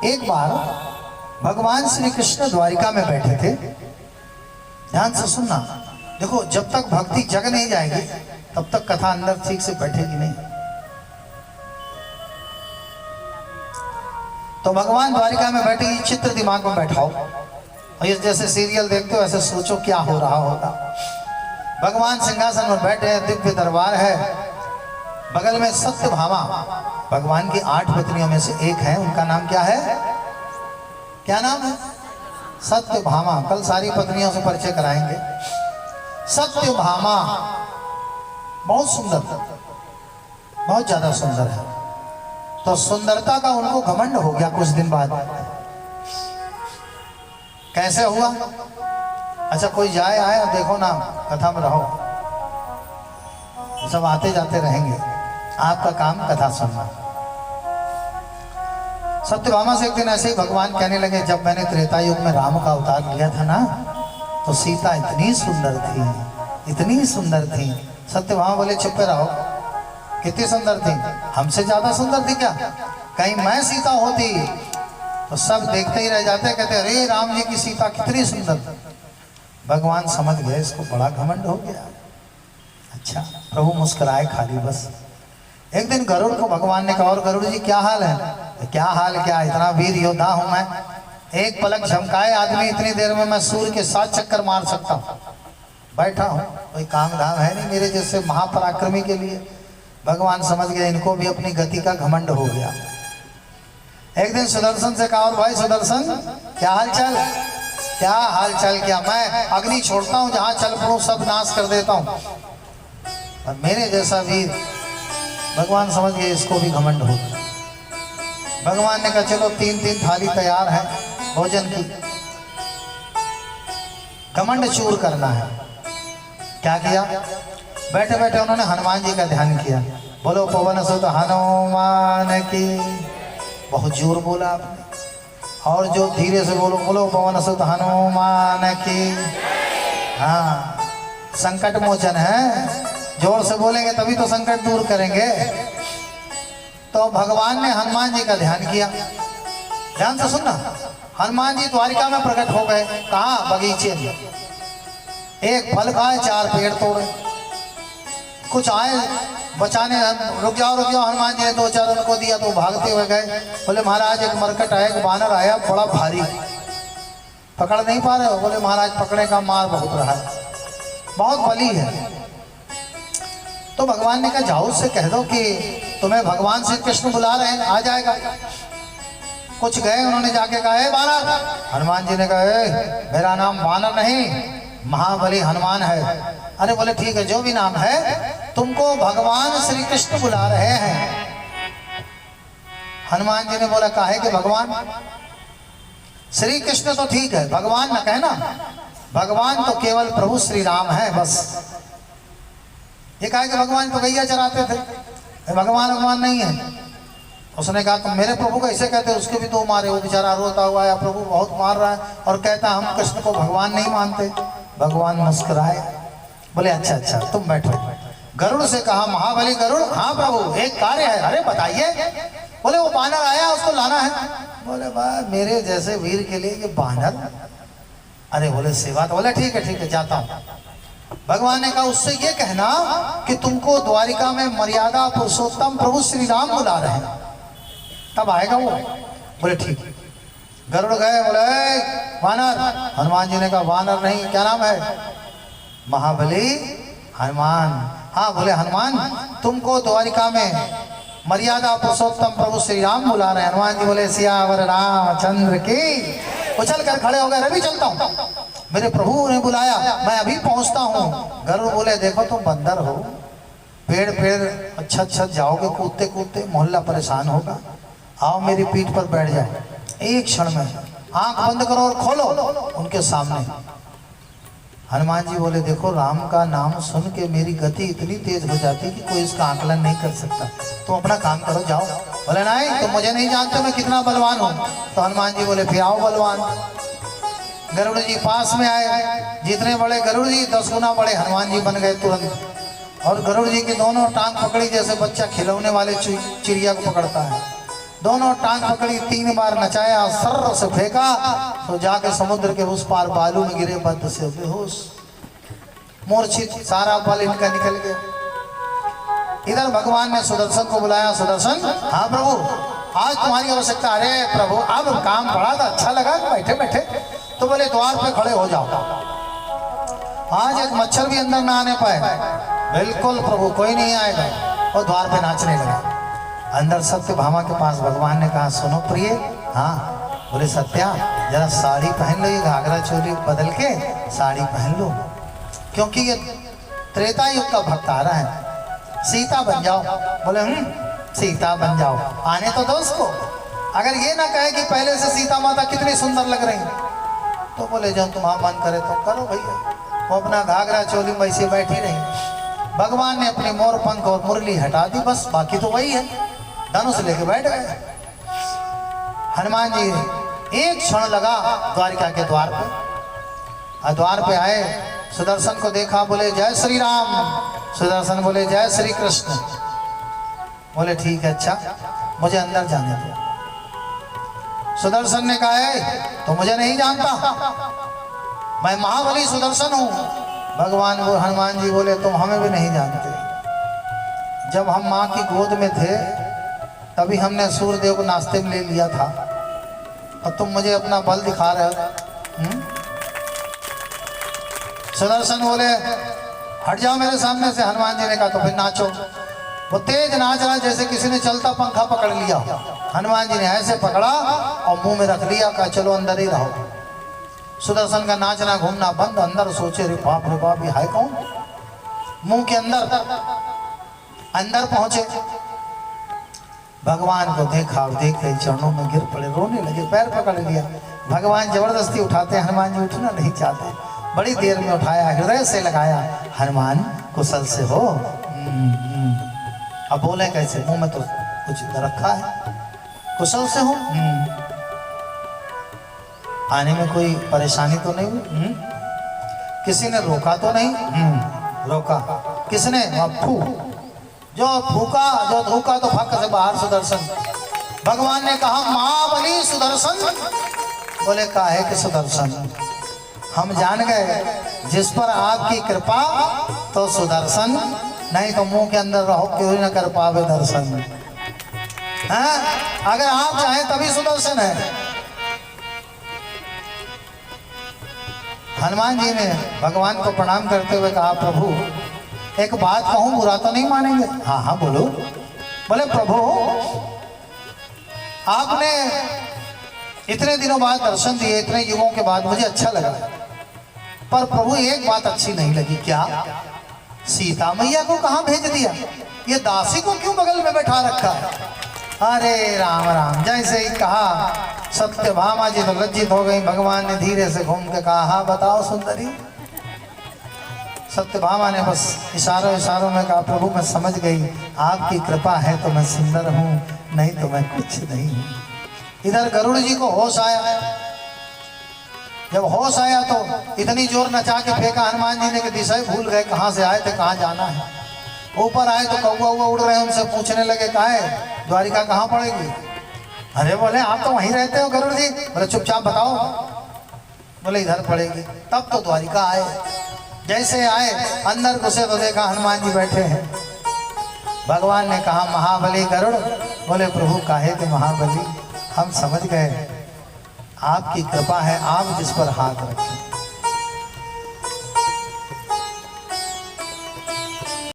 एक बार भगवान श्री कृष्ण द्वारिका में बैठे थे। ध्यान से सुनना, देखो जब तक भक्ति जग नहीं जाएगी तब तक कथा अंदर ठीक से बैठेगी नहीं। तो भगवान द्वारिका में बैठे, ये चित्र दिमाग में बैठाओ और ये जैसे सीरियल देखते हो ऐसे सोचो क्या हो रहा होगा। भगवान सिंहासन पर बैठे हैं, दिव्य दरबार है, बगल में सत्यभामा भगवान की 8 पत्नियों में से एक है। उनका नाम क्या है? क्या नाम है? सत्यभामा। कल सारी पत्नियों से परिचय कराएंगे। सत्यभामा बहुत सुंदर, बहुत ज्यादा सुंदर है। तो सुंदरता का उनको घमंड हो गया कुछ दिन बाद। कैसे हुआ? अच्छा कोई जाए आए और देखो ना, कथा में रहो, सब आते जाते रहेंगे, आपका काम कथा सुनना। सत्यभामा से एक दिन ऐसे ही भगवान कहने लगे, जब मैंने त्रेता युग में राम का अवतार लिया था ना, तो सीता इतनी सुंदर थी, इतनी सुंदर थी। सत्यभामा बोले चुप रहो, कितनी सुंदर थी? हमसे ज्यादा सुंदर थी क्या? कहीं मैं सीता होती तो सब देखते ही रह जाते, कहते अरे राम जी की सीता कितनी सुंदर। भगवान समझ गए इसको बड़ा घमंड हो गया। अच्छा, प्रभु मुस्कुराए खाली बस। एक दिन गरुड़ को भगवान ने कहा, और गरुड़ जी क्या हाल है? तो क्या हाल क्या, इतना वीर योद्धा हूं मैं, एक पलक झमकाए आदमी इतनी देर में मैं सूर्य के 7 चक्कर मार सकता हूं। बैठा हूं, कोई काम धाम है नहीं मेरे जैसे महापराक्रमी के लिए। भगवान समझ गए इनको भी अपनी गति का घमंड हो गया। एक दिन सुदर्शन से कहा, और भाई सुदर्शन क्या हाल चाल? क्या हाल चाल क्या, मैं अग्नि छोड़ता हूं, जहां चल पड़ूं सब नाश कर देता हूं, और मेरे जैसा वीर। भगवान समझ गए इसको भी घमंड हो गया। भगवान ने कहा चलो 3 थाली तैयार है भोजन की, घमंड चूर करना है। क्या किया? बैठे बैठे उन्होंने हनुमान जी का ध्यान किया। बोलो पवन सुत हनुमान की, बहुत जोर बोला आपने, और जो धीरे से बोलो, बोलो पवन सुत हनुमान की। हाँ, संकट मोचन है, जोर से बोलेंगे तभी तो संकट दूर करेंगे। तो भगवान ने हनुमान जी का ध्यान किया। ध्यान से सुनना, हनुमान जी द्वारिका में प्रकट हो गए। कहाँ? बगीचे में। एक फल खाए, 4 पेड़ तोड़े। कुछ आए बचाने, रुक जाओ हनुमान जी ने 2-4 उनको दिया तो भागते हुए गए। बोले महाराज एक मरकट आया, एक बानर आया बड़ा भारी, पकड़ नहीं पा रहे हो? बोले महाराज पकड़ने का मार बहुत रहा है, बहुत बली है। तो भगवान ने कहा जाओ उससे कह दो कि तुम्हें भगवान श्री कृष्ण बुला रहे हैं, आ जाएगा। कुछ गए, उन्होंने जाके कहा है बानर। हनुमान जी ने कहा मेरा नाम बानर नहीं, महाबली हनुमान है। अरे बोले ठीक है, जो भी नाम है, तुमको भगवान श्री कृष्ण बुला रहे हैं। हनुमान जी ने बोला काहे कि भगवान श्री कृष्ण तो ठीक है, भगवान न कहना, भगवान तो केवल प्रभु श्री राम है बस। ये कहा कि भगवान तो गैया चराते थे, भगवान नहीं है। उसने कहा तुम मेरे प्रभु को ऐसे कहते, उसके भी 2 मारे, वो बेचारा रोता हुआ है, प्रभु बहुत मार रहा है, और कहता हम कृष्ण को भगवान नहीं मानते। भगवान मुस्कुराए, बोले अच्छा तुम बैठो। गरुड़ से कहा, महाबली गरुड़, हाँ प्रभु एक कार्य है। अरे बताइए। बोले वो बानर आया, उसको लाना है। बोले भाई मेरे जैसे वीर के लिए ये बानर? अरे बोले सेवा। तो बोले ठीक है जाता हूँ। भगवान ने कहा उससे ये कहना कि तुमको द्वारिका में मर्यादा पुरुषोत्तम प्रभु श्री राम बुला रहे हैं, तब आएगा वो। बोले ठीक। गरुड़ गए, बोले वानर। हनुमान जी ने कहा वानर नहीं, क्या नाम है? महाबली हनुमान। हाँ बोले हनुमान तुमको द्वारिका में मर्यादा पुरुषोत्तम प्रभु श्री राम बुला रहे हैं। हनुमान जी बोले सियावर रामचंद्र की। उछल कर खड़े हो गए, अभी चलता हूँ, मेरे प्रभु ने बुलाया, मैं अभी पहुंचता हूँ। गरुड़ बोले देखो तुम बंदर हो, पेड़ अच्छा जाओगे कूदते कूदते, मोहल्ला परेशान होगा, आओ मेरी पीठ पर बैठ जाओ। एक क्षण में आंख बंद करो और खोलो उनके सामने। हनुमान जी बोले देखो राम का नाम सुन के मेरी गति इतनी तेज हो जाती कि कोई इसका आकलन नहीं कर सकता, तुम अपना काम करो जाओ। बोले नहीं तुम मुझे नहीं जानते मैं कितना बलवान हूँ। तो हनुमान जी बोले फिर आओ बलवान। गरुड़ जी पास में आए, जितने बड़े गरुड़ जी 10 गुना बड़े हनुमान जी बन गए तुरंत। और गरुड़ जी की दोनों टांग पकड़ी जैसे बच्चा खिलौने वाले चिड़िया को पकड़ता है, दोनों टांग पकड़ी, 3 बार नचाया, सर्र से फेंका तो जाके समुद्र के उस पार बालू में गिरे, बद से बेहोश, मूर्छित, सारा बल इनका निकल गया। इधर भगवान ने सुदर्शन को बुलाया, सुदर्शन, हाँ प्रभु आज तुम्हारी आवश्यकता। अरे प्रभु अब काम पड़ा था, अच्छा लगा बैठे बैठे, तो बोले द्वार पे खड़े हो जाओ, आज एक मच्छर भी अंदर ना आने पाए। बिल्कुल प्रभु कोई नहीं आएगा। और द्वार पे नाचने लगा। अंदर सत्यभामा के पास भगवान ने कहा, सुनो प्रिय, हाँ। बोले सत्या जरा साड़ी पहन लो, ये घाघरा चोली बदल के साड़ी पहन लो, क्योंकि ये त्रेता युग का भक्त आ रहा है, सीता बन जाओ। बोले सीता बन जाओ, आने तो दो उसको। अगर ये ना कहे कि पहले से सीता माता कितनी सुंदर लग रही, तो बोले जो तुम्हारा मन करे तो करो भैया। वो अपना घाघरा चोली में वैसे बैठी रही। भगवान ने अपने मोर पंख और मुरली हटा दी, बस बाकी तो वही है, धनुष लेके बैठ गए। हनुमान जी एक क्षण लगा द्वारिका के द्वार पे, द्वार पे आए, सुदर्शन को देखा, बोले जय श्री राम। सुदर्शन बोले जय श्री कृष्ण। बोले ठीक है, अच्छा मुझे अंदर जाने दो। सुदर्शन ने कहा है तो मुझे नहीं जानता, मैं महाबली सुदर्शन हूं। भगवान वो हनुमान जी बोले तुम हमें भी नहीं जानते, जब हम माँ की गोद में थे तभी हमने सूर्यदेव को नाश्ते में ले लिया था, और तुम मुझे अपना बल दिखा रहे हो। सुदर्शन बोले हट जाओ मेरे सामने से। हनुमान जी ने कहा तो फिर नाचो। वो तेज नाच रहा जैसे किसी ने चलता पंखा पकड़ लिया। हनुमान जी ने ऐसे पकड़ा और मुंह में रख लिया, कहा चलो अंदर ही रहो। सुदर्शन का नाचना घूमना बंद। अंदर सोचे रे बाप ये है कौन। मुंह के अंदर पहुंचे, भगवान को देखा, देख के चरणों में गिर पड़े, रोने लगे, पैर पकड़ लिया। भगवान जबरदस्ती उठाते, हनुमान जी उठना नहीं चाहते, बड़ी देर में उठाया, हृदय से लगाया, हनुमान कुशल से हो। अब बोले कैसे, मुंह में तो कुछ रखा है, कुशल से हो। आने में कोई परेशानी तो नहीं हुई? किसी ने रोका तो नहीं? रोका किसने? फू जो फूका, जो धूका तो फक से बाहर सुदर्शन। भगवान ने कहा महाबली सुदर्शन। बोले काहे के सुदर्शन, हम जान गए जिस पर आपकी कृपा तो सुदर्शन, नहीं तो मुंह के अंदर रहो क्यों न कर पावे दर्शन। हैं? अगर आप चाहें तभी सुदर्शन है। हनुमान जी ने भगवान को प्रणाम करते हुए कहा प्रभु एक बात कहूं, बुरा तो नहीं मानेंगे? हाँ हाँ बोलो। बोले प्रभु आपने इतने दिनों बाद दर्शन दिए, इतने युगों के बाद, मुझे अच्छा लगा, पर प्रभु एक बात अच्छी नहीं लगी। क्या? सीता मैया को कहाँ भेज दिया, ये दासी को क्यों बगल में बैठा रखा है? अरे राम राम। जैसे ही कहा सत्यभामा जी तो लज्जित हो गई। भगवान ने धीरे से घूम के कहा हाँ बताओ सुंदरी। सत्यभामा ने बस इशारों में कहा प्रभु मैं समझ गई, आपकी कृपा है तो मैं सुंदर हूँ, नहीं तो मैं कुछ नहीं हूँ। इधर गरुड़ जी को होश आया। जब होश आया तो इतनी जोर नचा के फेंका हनुमान जी ने कि दिशा भूल गए, कहाँ से आए थे, कहाँ जाना है। ऊपर आए तो कौवा उड़ रहे हैं, उनसे पूछने लगे कहाँ है द्वारिका, कहाँ पड़ेगी? अरे बोले आप तो वहीं रहते हो गरुड़ जी। बोले चुपचाप बताओ। बोले इधर पड़ेगी। तब तो द्वारिका आए। जैसे आए अंदर घुसे तो देखा हनुमान जी बैठे हैं। भगवान ने कहा महाबली गरुड़। बोले प्रभु काहे के महाबली, हम समझ गए आपकी कृपा है, आप जिस पर हाथ रखें